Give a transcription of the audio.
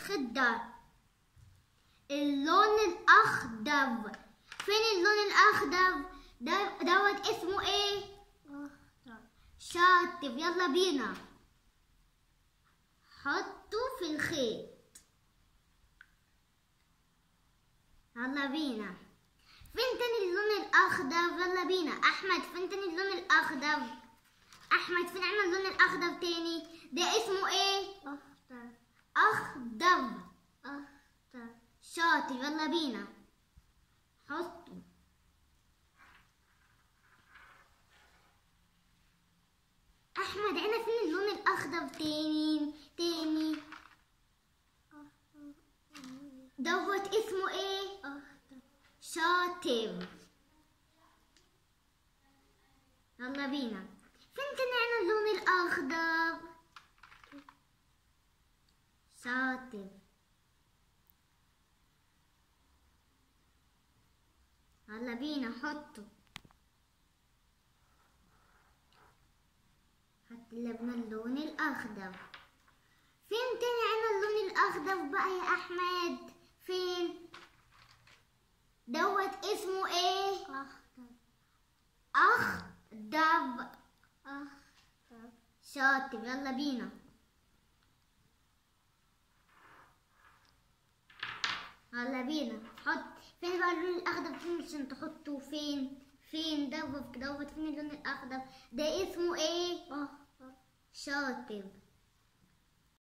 خضر. اللون الأخضر. فين اللون الأخضر؟ دوت اسمه ايه؟ شاطر. يلا بينا حطه في الخيط. يلا بينا. فين تاني اللون الأخضر؟ يلا بينا. أحمد فين تاني اللون الأخضر؟ أحمد فين عمل اللون الأخضر تاني؟ ده اسمه ايه؟ أخضر. شاطر. يلا بينا حطه. أحمد أنا فين اللون الأخضر تاني؟ دوت اسمه ايه؟ شاطر. يلا بينا. فين تاني عنا اللون الأخضر؟ شاطر. يلا بينا حطه. حط لنا اللون الأخضر. فين تاني عنا اللون الأخضر بقى يا أحمد؟ فين؟ دوت اسمه ايه؟ أخضر. شاطر. يلا بينا. يلا بينا حط. فين بقى اللون الأخضر؟ فين عشان تحطه؟ فين دوت فين اللون الأخضر؟ ده اسمه ايه؟ شاطر.